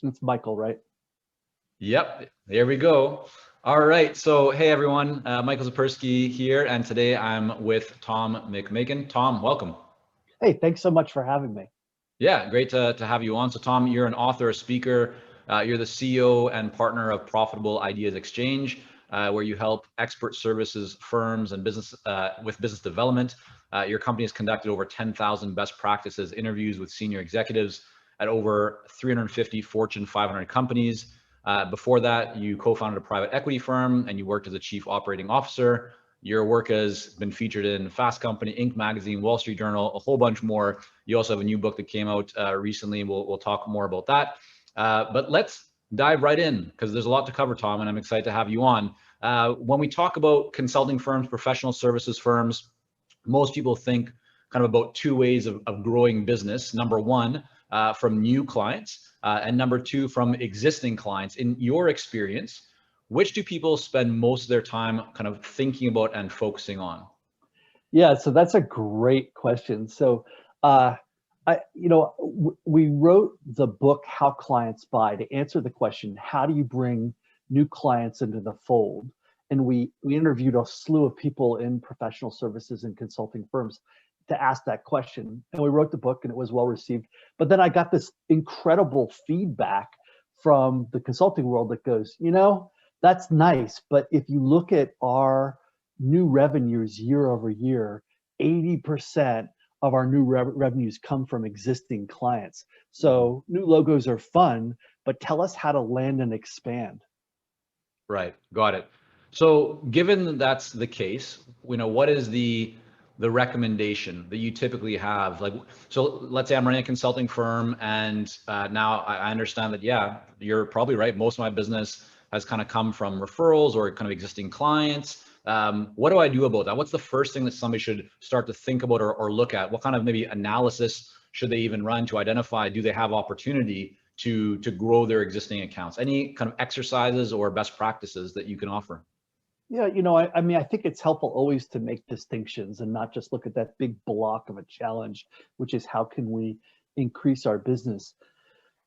It's Michael, right? Yep, there we go. All right, so hey everyone, Michael Zapersky here, and today I'm with Tom McMakin. Tom, welcome. Hey, thanks so much for having me. Yeah, great to have you on. So Tom, you're an author, a speaker, you're the CEO and partner of Profitable Ideas Exchange, where you help expert services firms and business with business development. Your company has conducted over 10,000 best practices interviews with senior executives at over 350 Fortune 500 companies. Before that, you co-founded a private equity firm and you worked as a chief operating officer. Your work has been featured in Fast Company, Inc. magazine, Wall Street Journal, a whole bunch more. You also have a new book that came out recently, and we'll talk more about that. But let's dive right in because there's a lot to cover, Tom, and I'm excited to have you on. When we talk about consulting firms, professional services firms, most people think kind of about two ways of growing business. Number one, from new clients, and number two, from existing clients. In your experience, which do people spend most of their time kind of thinking about and focusing on? Yeah, so that's a great question. So, uh, we wrote the book How Clients Buy to answer the question, how do you bring new clients into the fold? And we interviewed a slew of people in professional services and consulting firms to ask that question. And we wrote the book and it was well received. But then I got this incredible feedback from the consulting world that goes, that's nice, but if you look at our new revenues year over year, 80% of our new revenues come from existing clients. So new logos are fun, but tell us how to land and expand. Right, got it. So given that that's the case, what is the recommendation that you typically have? Like, so let's say I'm running a consulting firm, and now I understand that, yeah, you're probably right. Most of my business has kind of come from referrals or kind of existing clients. What do I do about that? What's the first thing that somebody should start to think about or look at? What kind of maybe analysis should they even run to identify, do they have opportunity to grow their existing accounts? Any kind of exercises or best practices that you can offer? Yeah, I mean, I think it's helpful always to make distinctions and not just look at that big block of a challenge, which is how can we increase our business?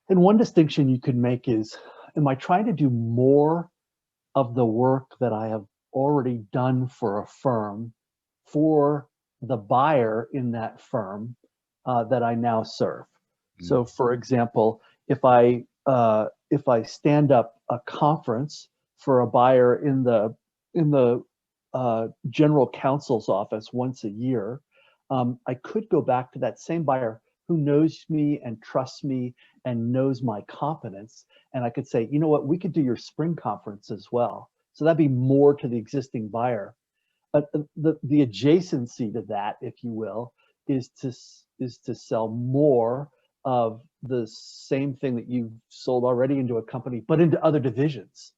And one distinction you could make is, am I trying to do more of the work that I have already done for a firm for the buyer in that firm that I now serve? So, for example, if I stand up a conference for a buyer in the general counsel's office once a year, I could go back to that same buyer who knows me and trusts me and knows my competence. And I could say, you know what, we could do your spring conference as well. So that'd be more to the existing buyer. But the adjacency to that, if you will, is to sell more of the same thing that you've sold already into a company, but into other divisions,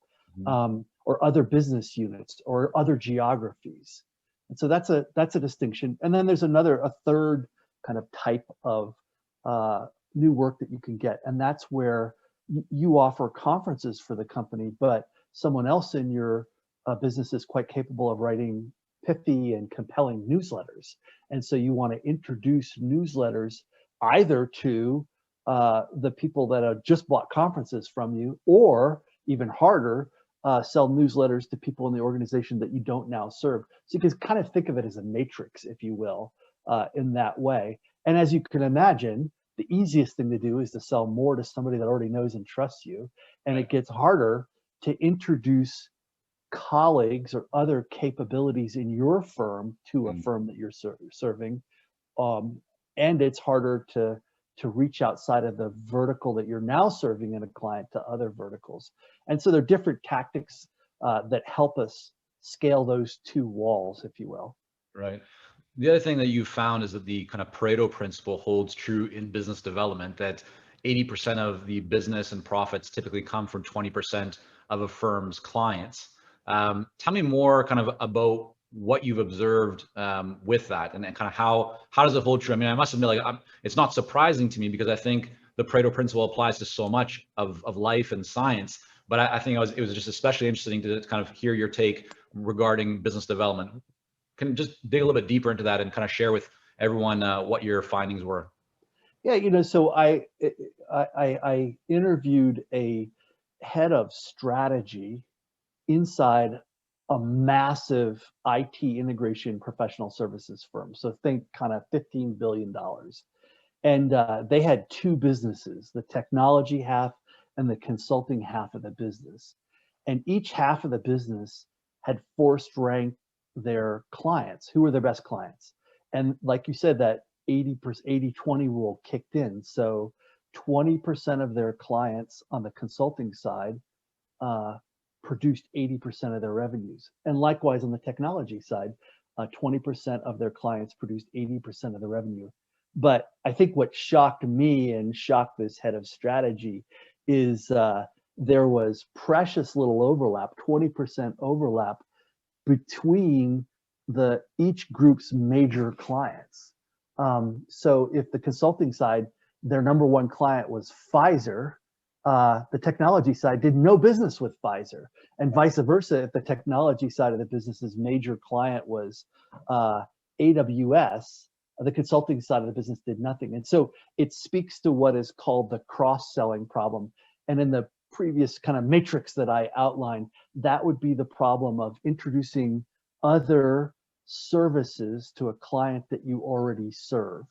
or other business units or other geographies. And so that's a distinction. And then there's a third kind of type of new work that you can get, and that's where you offer conferences for the company, but someone else in your business is quite capable of writing pithy and compelling newsletters. And so you want to introduce newsletters either to the people that have just bought conferences from you, or even harder, sell newsletters to people in the organization that you don't now serve. So you can kind of think of it as a matrix, if you will, in that way. And as you can imagine, the easiest thing to do is to sell more to somebody that already knows and trusts you. And it gets harder to introduce colleagues or other capabilities in your firm to a firm that you're serving. And it's harder to reach outside of the vertical that you're now serving in a client to other verticals. And so there are different tactics that help us scale those two walls, if you will. Right. The other thing that you found is that the kind of Pareto principle holds true in business development, that 80% of the business and profits typically come from 20% of a firm's clients. Tell me more kind of about what you've observed with that, and kind of how does it hold true? I mean, I must admit, like, it's not surprising to me because I think the Pareto principle applies to so much of life and science. But I think it was just especially interesting to kind of hear your take regarding business development. Can just dig a little bit deeper into that and kind of share with everyone what your findings were. Yeah, so I interviewed a head of strategy inside a massive IT integration professional services firm. So think kind of $15 billion. And they had two businesses, the technology half and the consulting half of the business. And each half of the business had forced ranked their clients. Who were their best clients? And like you said, that 80/20 rule kicked in. So 20% of their clients on the consulting side produced 80% of their revenues. And likewise on the technology side, 20% of their clients produced 80% of the revenue. But I think what shocked me and shocked this head of strategy is there was precious little overlap, 20% overlap between each group's major clients. So if the consulting side, their number one client was Pfizer, the technology side did no business with Pfizer, and vice versa. If the technology side of the business's major client was AWS, the consulting side of the business did nothing. And so it speaks to what is called the cross-selling problem. And in the previous kind of matrix that I outlined, that would be the problem of introducing other services to a client that you already serve.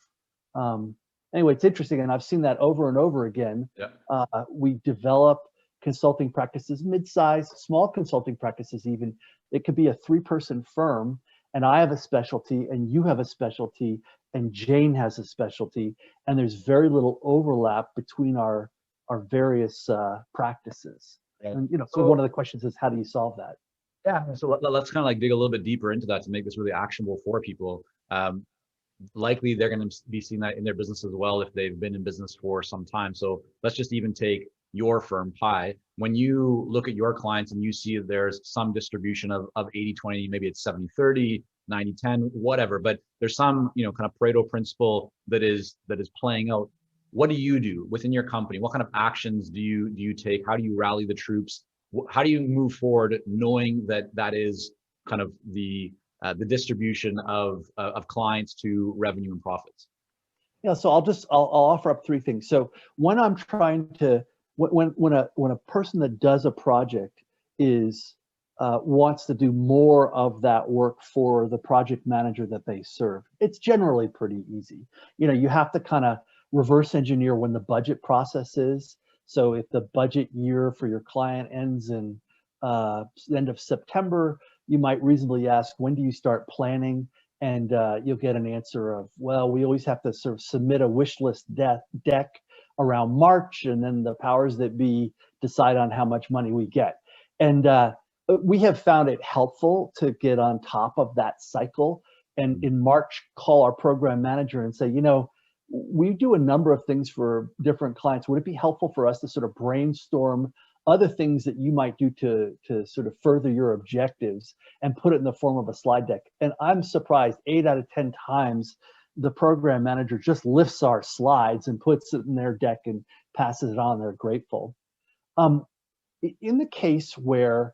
Anyway, it's interesting, and I've seen that over and over again. Yeah. We develop consulting practices, mid-size, small consulting practices even. It could be a 3-person firm, and I have a specialty, and you have a specialty, and Jane has a specialty, and there's very little overlap between our various practices. Right. And so one of the questions is, how do you solve that? Yeah. So let's kind of like dig a little bit deeper into that to make this really actionable for people. Likely they're going to be seeing that in their business as well if they've been in business for some time. So let's just even take your firm, Pi. When you look at your clients and you see that there's some distribution of 80/20, maybe it's 70/30, 90/10, whatever, but there's some, kind of Pareto principle that is playing out. What do you do within your company? What kind of actions do you take? How do you rally the troops? How do you move forward knowing that that is kind of the distribution of clients to revenue and profits? Yeah, so I'll offer up 3 things. So when I'm trying to, when a person that does a project is wants to do more of that work for the project manager that they serve, it's generally pretty easy. You have to kind of reverse engineer when the budget process is. So if the budget year for your client ends in end of September, you might reasonably ask, when do you start planning? And you'll get an answer of, well, we always have to sort of submit a wish list deck around March, and then the powers that be decide on how much money we get. And we have found it helpful to get on top of that cycle, and in March call our program manager and say, we do a number of things for different clients. Would it be helpful for us to sort of brainstorm other things that you might do to sort of further your objectives and put it in the form of a slide deck? And I'm surprised 8 out of 10 times the program manager just lifts our slides and puts it in their deck and passes it on. They're grateful. In the case where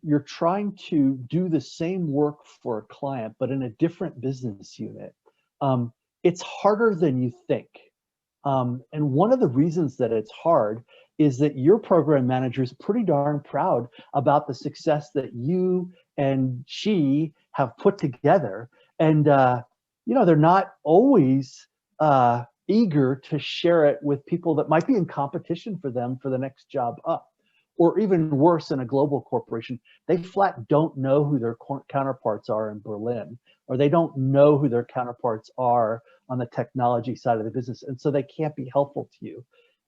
you're trying to do the same work for a client, but in a different business unit, it's harder than you think. And one of the reasons that it's hard is that your program manager is pretty darn proud about the success that you and she have put together. And, they're not always eager to share it with people that might be in competition for them for the next job up. Or even worse, in a global corporation, they flat don't know who their counterparts are in Berlin, or they don't know who their counterparts are on the technology side of the business. And so they can't be helpful to you.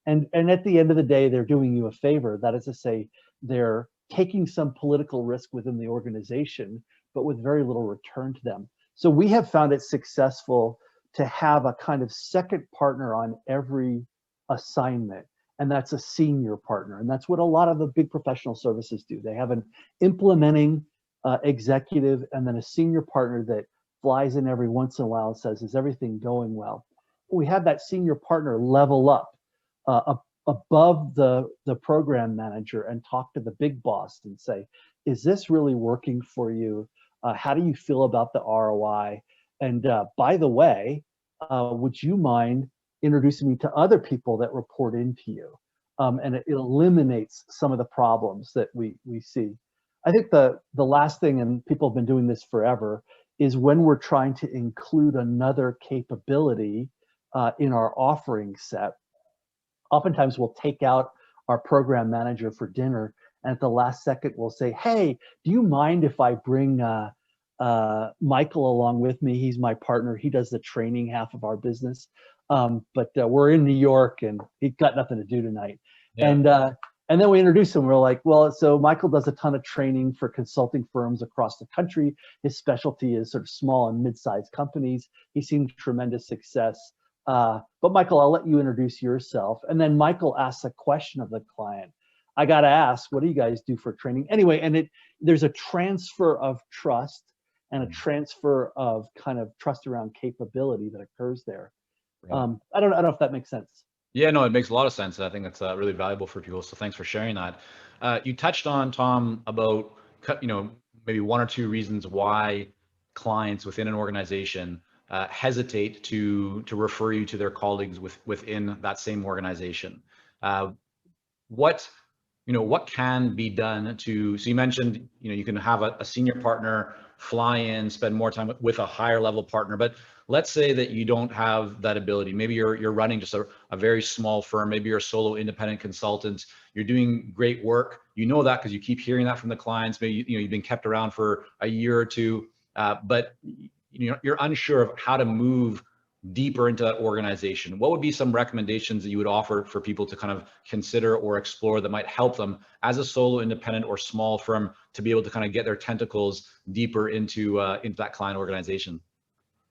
And at the end of the day, they're doing you a favor. That is to say, they're taking some political risk within the organization, but with very little return to them. So we have found it successful to have a kind of second partner on every assignment. And that's a senior partner. And that's what a lot of the big professional services do. They have an implementing executive and then a senior partner that flies in every once in a while and says, is everything going well? We have that senior partner level up above the program manager and talk to the big boss and say, is this really working for you? How do you feel about the ROI? And by the way, would you mind introducing me to other people that report into you. And it eliminates some of the problems that we see. I think the last thing, and people have been doing this forever, is when we're trying to include another capability in our offering set, oftentimes we'll take out our program manager for dinner, and at the last second we'll say, hey, do you mind if I bring Michael along with me? He's my partner. He does the training half of our business. But we're in New York and he's got nothing to do tonight. Yeah. And then we introduce him. We're like, well, so Michael does a ton of training for consulting firms across the country. His specialty is sort of small and mid-sized companies. He's seen tremendous success. But Michael, I'll let you introduce yourself. And then Michael asks a question of the client. I got to ask, what do you guys do for training? Anyway, and there's a transfer of trust and a transfer of kind of trust around capability that occurs there. Right. I don't know if that makes sense. Yeah, no, it makes a lot of sense. I think that's really valuable for people. So thanks for sharing that. You touched on, Tom, about, maybe one or two reasons why clients within an organization hesitate to refer you to their colleagues within that same organization. What can be done to, so you mentioned, you can have a senior partner fly in, spend more time with a higher level partner, but let's say that you don't have that ability. Maybe you're running just a very small firm. Maybe you're a solo independent consultant. You're doing great work. You know that because you keep hearing that from the clients. Maybe you've been kept around for a year or two, but you're unsure of how to move deeper into that organization. What would be some recommendations that you would offer for people to kind of consider or explore that might help them as a solo independent or small firm to be able to kind of get their tentacles deeper into that client organization?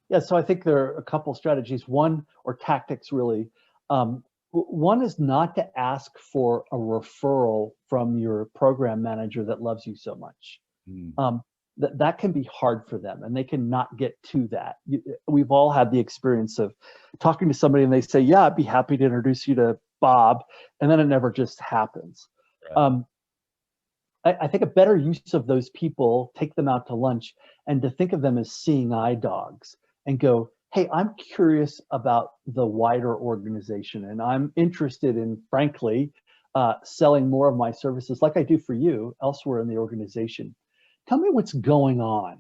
Yeah, so I think there are a couple strategies. One, or tactics really. One is not to ask for a referral from your program manager that loves you so much. That can be hard for them, and they can not get to that. We've all had the experience of talking to somebody and they say, yeah, I'd be happy to introduce you to Bob, and then it never just happens. Right. I think a better use of those people, take them out to lunch, and to think of them as seeing eye dogs and go, hey, I'm curious about the wider organization, and I'm interested in, frankly, selling more of my services like I do for you elsewhere in the organization. Tell me what's going on.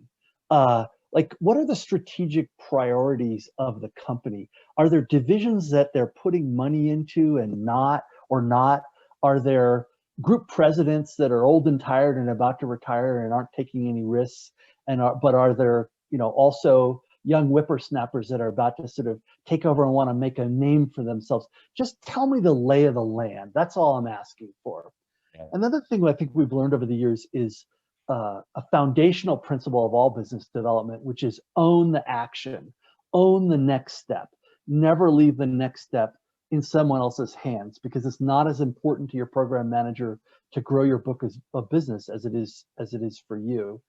Like, what are the strategic priorities of the company? Are there divisions that they're putting money into and not? Are there group presidents that are old and tired and about to retire and aren't taking any risks? But are there, also young whippersnappers that are about to sort of take over and want to make a name for themselves? Just tell me the lay of the land. That's all I'm asking for. Yeah. Another thing I think we've learned over the years is a foundational principle of all business development, which is own the action, own the next step. Never leave the next step in someone else's hands, because it's not as important to your program manager to grow your book of business as it is for you.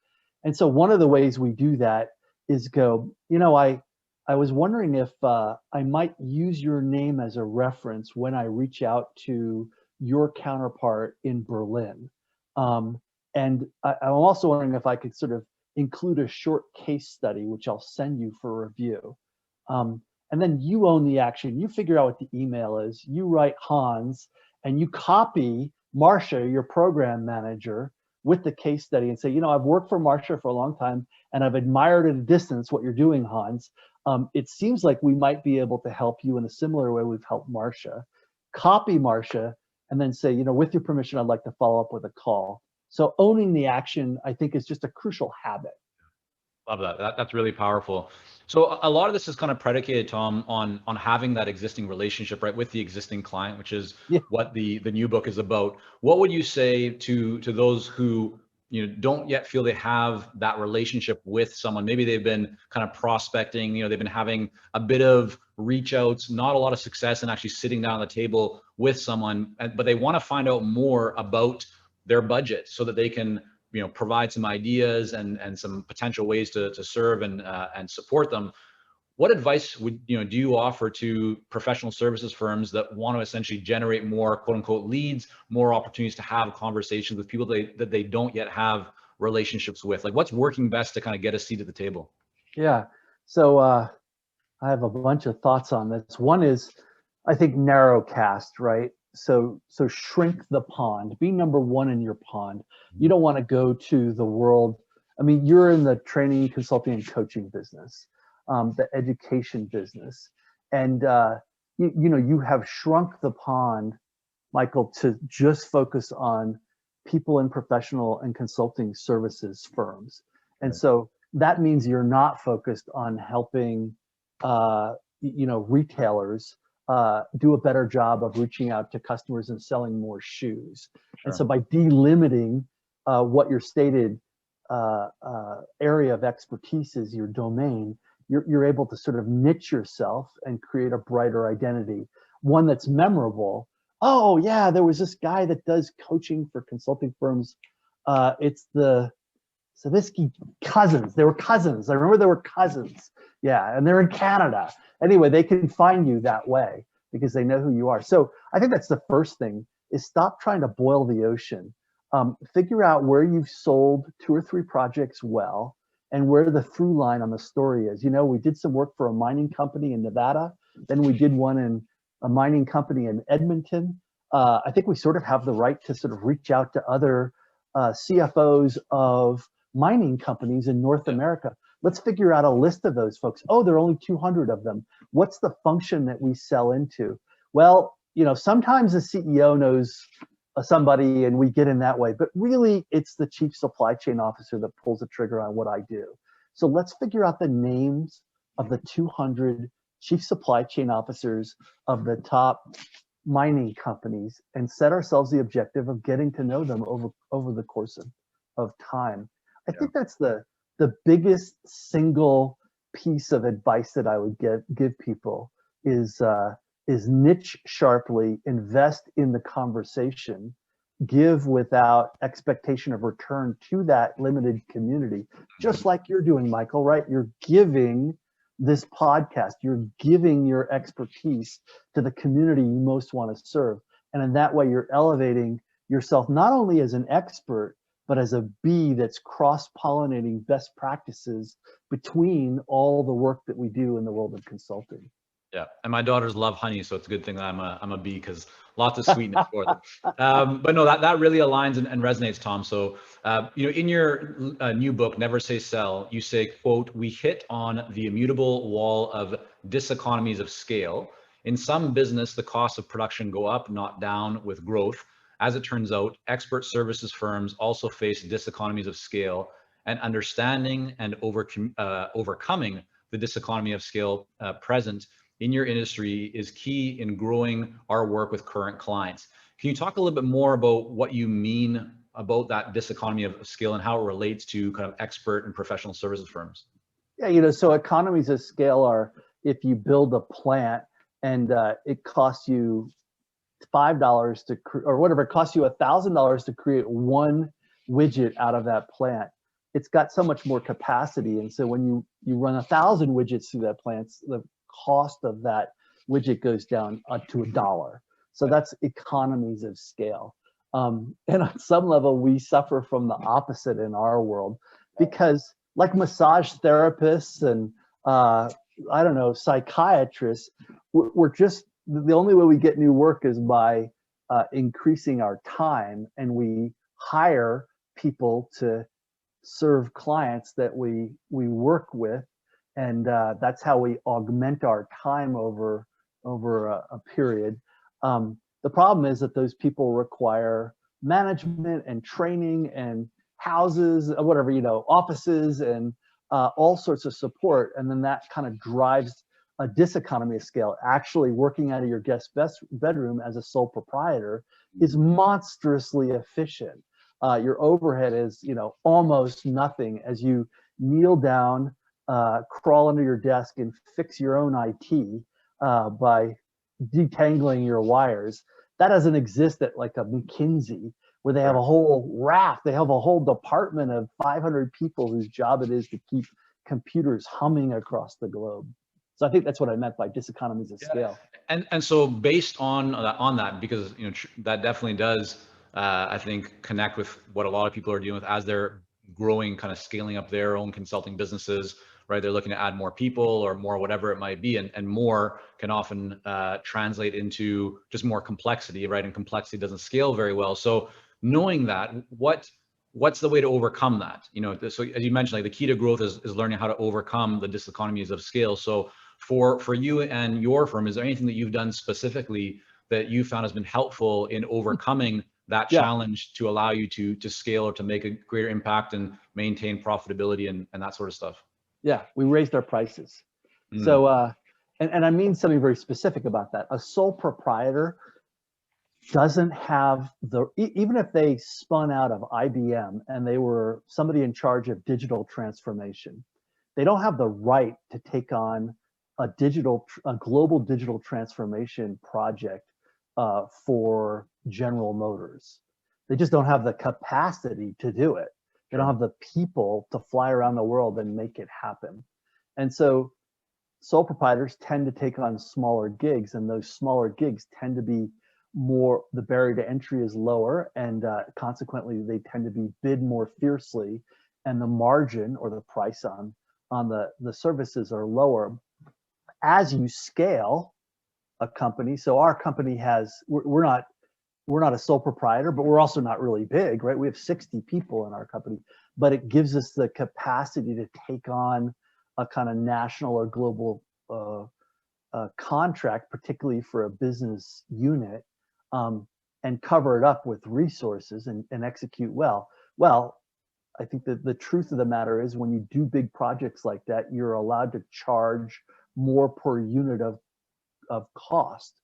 And so one of the ways we do that is go, I was wondering if I might use your name as a reference when I reach out to your counterpart in Berlin. And I'm also wondering if I could sort of include a short case study, which I'll send you for review. And then you own the action. You figure out what the email is. You write Hans, and you copy Marcia, your program manager, with the case study and say, I've worked for Marcia for a long time, and I've admired at a distance what you're doing, Hans. It seems like we might be able to help you in a similar way we've helped Marcia. Copy Marcia, and then say, with your permission, I'd like to follow up with a call. So owning the action, I think, is just a crucial habit. Love that. That's really powerful. So a lot of this is kind of predicated, Tom, on having that existing relationship, right, with the existing client, which is what the new book is about. What would you say to those who don't yet feel they have that relationship with someone? Maybe they've been kind of prospecting, they've been having a bit of reach outs, not a lot of success in actually sitting down at the table with someone, but they want to find out more about their budget so that they can provide some ideas and some potential ways to serve and support them. What advice would do you offer to professional services firms that want to essentially generate more quote unquote leads, more opportunities to have conversations with people that they don't yet have relationships with? Like, what's working best to kind of get a seat at the table? Yeah, so I have a bunch of thoughts on this. One is, I think narrow cast, right? So shrink the pond. Be number one in your pond. You don't want to go to the world. I mean, you're in the training, consulting, and coaching business, the education business, and you know you have shrunk the pond, Michael, to just focus on people in professional and consulting services firms. And Right. so that means you're not focused on helping, you know, retailers do a better job of reaching out to customers and selling more shoes. And Sure. so by delimiting what your stated area of expertise is, your domain, you're able to sort of niche yourself and create a brighter identity, one that's memorable. Oh yeah, there was this guy that does coaching for consulting firms. It's the Savisky cousins. They were cousins. I remember they were cousins. Yeah, and they're in Canada. Anyway, they can find you that way because they know who you are. So I think that's the first thing, is stop trying to boil the ocean. Figure out where you've sold 2 or 3 projects well and where the through line on the story is. You know, we did some work for a mining company in Nevada. Then we did one in a mining company in Edmonton. I think we sort of have the right to sort of reach out to other CFOs of mining companies in North America. Let's figure out a list of those folks. Oh, there are only 200 of them. What's the function that we sell into? Well, you know, sometimes the CEO knows somebody and we get in that way, but really it's the chief supply chain officer that pulls the trigger on what I do. So let's figure out the names of the 200 chief supply chain officers of the top mining companies and set ourselves the objective of getting to know them over the course of time. I think that's the biggest single piece of advice that I would give people is niche sharply, invest in the conversation, give without expectation of return to that limited community, just like you're doing, Michael, right? You're giving this podcast, you're giving your expertise to the community you most want to serve. And in that way, you're elevating yourself not only as an expert, but as a bee that's cross-pollinating best practices between all the work that we do in the world of consulting. Yeah, and my daughters love honey, so it's a good thing that I'm a bee, because lots of sweetness for them. But no, that really aligns and resonates, Tom. So you know, in your new book, Never Say Sell, you say, quote, "We hit on the immutable wall of diseconomies of scale. In some business, the costs of production go up, not down, with growth. As it turns out, expert services firms also face diseconomies of scale, and understanding and overcoming the diseconomy of scale present in your industry is key in growing our work with current clients." Can you talk a little bit more about what you mean about that diseconomy of scale and how it relates to kind of expert and professional services firms? Yeah, you know, so economies of scale are if you build a plant and it costs you $5 to, or whatever, it costs you $1,000 to create one widget out of that plant. It's got so much more capacity, and so when you run 1,000 widgets through that plant, the cost of that widget goes down to $1. So that's economies of scale. And on some level, we suffer from the opposite in our world because, like massage therapists and I don't know, psychiatrists, we're just, the only way we get new work is by increasing our time, and we hire people to serve clients that we work with, and that's how we augment our time over a period. The problem is that those people require management and training and houses, whatever, you know, offices and all sorts of support, and then that kind of drives a diseconomy of scale. Actually working out of your guest bedroom as a sole proprietor is monstrously efficient. Your overhead is, you know, almost nothing as you kneel down, crawl under your desk and fix your own IT by detangling your wires. That doesn't exist at like a McKinsey, where they have a whole raft, they have a whole department of 500 people whose job it is to keep computers humming across the globe. So I think that's what I meant by diseconomies of scale. And so based on that, because you know that definitely does I think connect with what a lot of people are dealing with as they're growing, kind of scaling up their own consulting businesses, right? They're looking to add more people or more whatever it might be, and more can often translate into just more complexity, right? And complexity doesn't scale very well. So knowing that, what's the way to overcome that? You know, so as you mentioned, like the key to growth is learning how to overcome the diseconomies of scale. So for you and your firm, is there anything that you've done specifically that you found has been helpful in overcoming that challenge to allow you to scale or to make a greater impact and maintain profitability and that sort of stuff? Yeah, we raised our prices. So, and I mean something very specific about that. A sole proprietor doesn't have even if they spun out of IBM and they were somebody in charge of digital transformation, they don't have the right to take on a global digital transformation project for General Motors. They just don't have the capacity to do it. They don't have the people to fly around the world and make it happen. And so sole proprietors tend to take on smaller gigs, and those smaller gigs tend to be more, the barrier to entry is lower, and consequently they tend to be bid more fiercely, and the margin or the price on the services are lower. As you scale a company, so our company has, we're not a sole proprietor, but we're also not really big, right? We have 60 people in our company, but it gives us the capacity to take on a kind of national or global contract, particularly for a business unit, and cover it up with resources and execute well. Well, I think that the truth of the matter is when you do big projects like that, you're allowed to charge more per unit of cost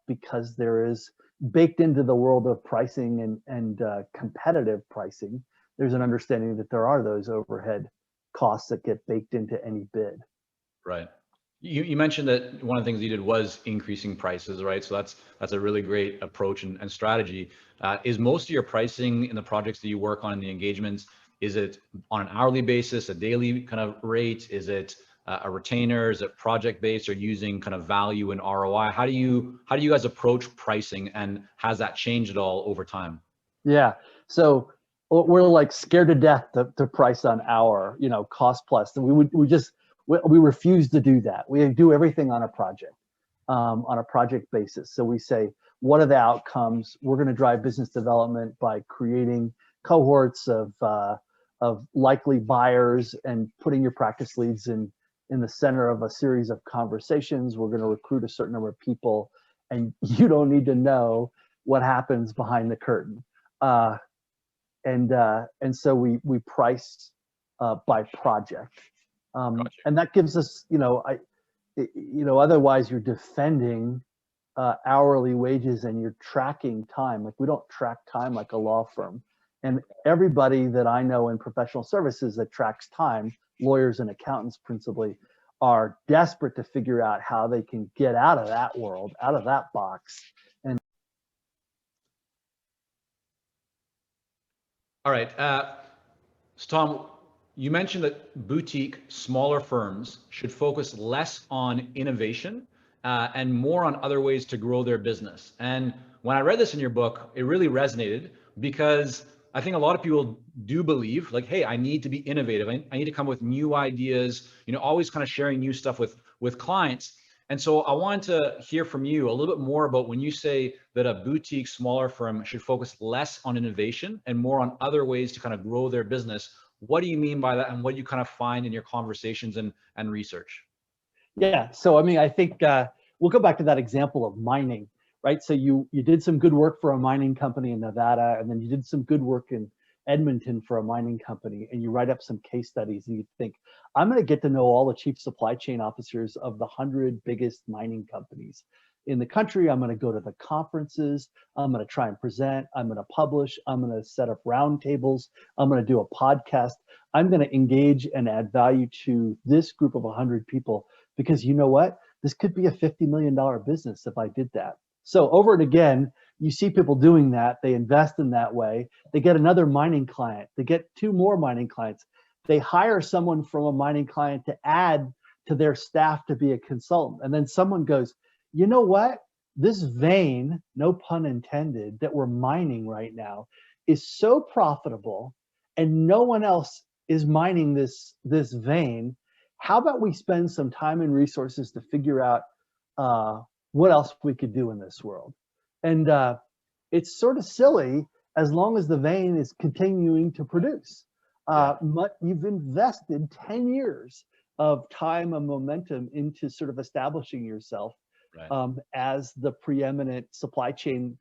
because there is baked into the world of pricing and competitive pricing, there's an understanding that there are those overhead costs that get baked into any bid. Right. You mentioned that one of the things you did was increasing prices, right? So that's a really great approach and strategy. Is most of your pricing in the projects that you work on in the engagements, is it on an hourly basis, a daily kind of rate? Is it a retainer? Is it project based, or using kind of value and ROI? How do you guys approach pricing, and has that changed at all over time? Yeah, so we're like scared to death to price on hour, cost plus. And we refuse to do that. We do everything on a project basis. So we say, what are the outcomes? We're going to drive business development by creating cohorts of likely buyers and putting your practice leads in the center of a series of conversations. We're going to recruit a certain number of people, and you don't need to know what happens behind the curtain. And so we price by project, Gotcha. and that gives us, otherwise you're defending hourly wages and you're tracking time. Like we don't track time like a law firm. And everybody that I know in professional services that tracks time, lawyers and accountants principally, are desperate to figure out how they can get out of that world, out of that box. And all right. So Tom, you mentioned that boutique, smaller firms should focus less on innovation and more on other ways to grow their business. And when I read this in your book, it really resonated, because I think a lot of people do believe, like, hey, I need to be innovative. I need to come with new ideas, always kind of sharing new stuff with clients. And so I wanted to hear from you a little bit more about when you say that a boutique, smaller firm should focus less on innovation and more on other ways to kind of grow their business. What do you mean by that, and what do you kind of find in your conversations and research? yeah, so I mean, I think we'll go back to that example of mining, right? So you did some good work for a mining company in Nevada, and then you did some good work in Edmonton for a mining company, and you write up some case studies, and you think, I'm going to get to know all the chief supply chain officers of the 100 biggest mining companies in the country. I'm going to go to the conferences. I'm going to try and present. I'm going to publish. I'm going to set up roundtables. I'm going to do a podcast. I'm going to engage and add value to this group of 100 people, because you know what? This could be a $50 million business if I did that. So over and again, you see people doing that. They invest in that way. They get another mining client. They get 2 more mining clients. They hire someone from a mining client to add to their staff to be a consultant. And then someone goes, you know what? This vein, no pun intended, that we're mining right now is so profitable, and no one else is mining this vein. how about we spend some time and resources to figure out what else we could do in this world? And it's sort of silly as long as the vein is continuing to produce. You've invested 10 years of time and momentum into sort of establishing yourself as the preeminent supply chain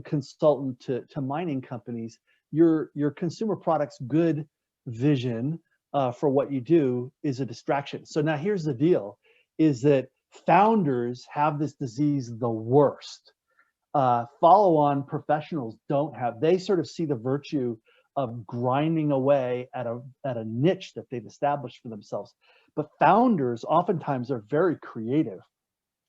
consultant to mining companies. Your consumer product's good vision for what you do is a distraction. So now here's the deal, is that founders have this disease the worst. Follow-on professionals don't have. They sort of see the virtue of grinding away at a niche that they've established for themselves. But founders oftentimes are very creative.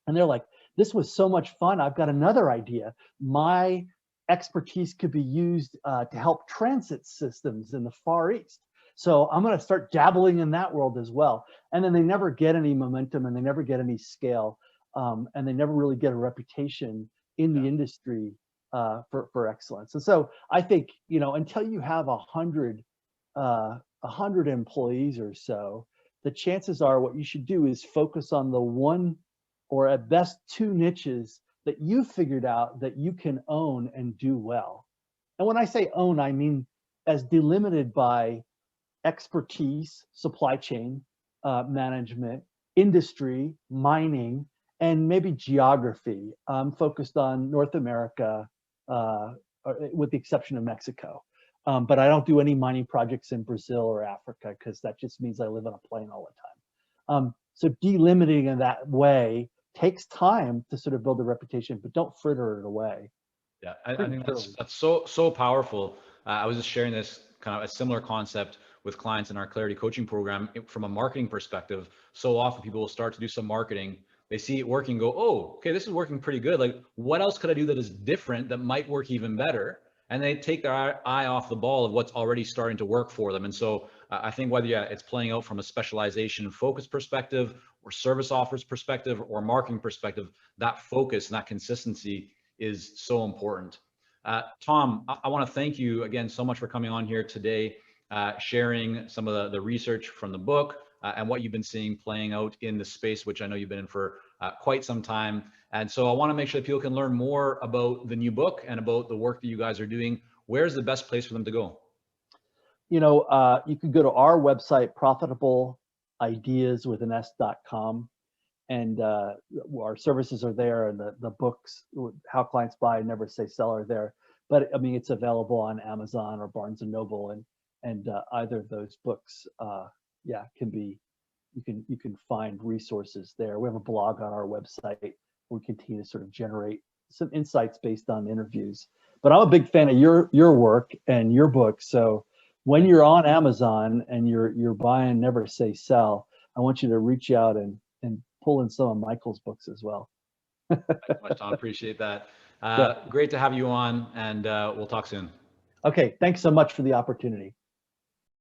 And they're like, this was so much fun. I've got another idea. My expertise could be used to help transit systems in the Far East. So I'm going to start dabbling in that world as well. And then they never get any momentum and they never get any scale. And they never really get a reputation in the industry for excellence. And so I think, you know, until you have 100 employees or so, the chances are what you should do is focus on the one or at best two niches that you figured out that you can own and do well. And when I say own, I mean as delimited by expertise, supply chain management, industry, mining, and maybe geography. I'm focused on North America, with the exception of Mexico. But I don't do any mining projects in Brazil or Africa because that just means I live on a plane all the time. So delimiting in that way takes time to sort of build a reputation, but don't fritter it away. Yeah, I think that's so powerful. I was just sharing this kind of a similar concept with clients in our Clarity coaching program from a marketing perspective. So often people will start to do some marketing, they see it working, go, oh, okay, this is working pretty good. Like, what else could I do that is different that might work even better? And they take their eye off the ball of what's already starting to work for them. And so I think whether it's playing out from a specialization and focus perspective or service offers perspective or marketing perspective, that focus and that consistency is so important. Tom, I want to thank you again so much for coming on here today, sharing some of the research from the book and what you've been seeing playing out in the space, which I know you've been in for quite some time. And so I want to make sure that people can learn more about the new book and about the work that you guys are doing. Where's the best place for them to go? You know, you could go to our website, profitableideaswithan.com, and our services are there, and the books, How Clients Buy, Never Say Sell, are there. But I mean, it's available on Amazon or Barnes and Noble, and either of those books, can be. You can find resources there. We have a blog on our website. We continue to sort of generate some insights based on interviews. But I'm a big fan of your work and your book. So when you're on Amazon and you're buying Never Say Sell, I want you to reach out and pull in some of Michael's books as well. Thanks so much, Tom. Appreciate that. Great to have you on, and we'll talk soon. Okay, thanks so much for the opportunity.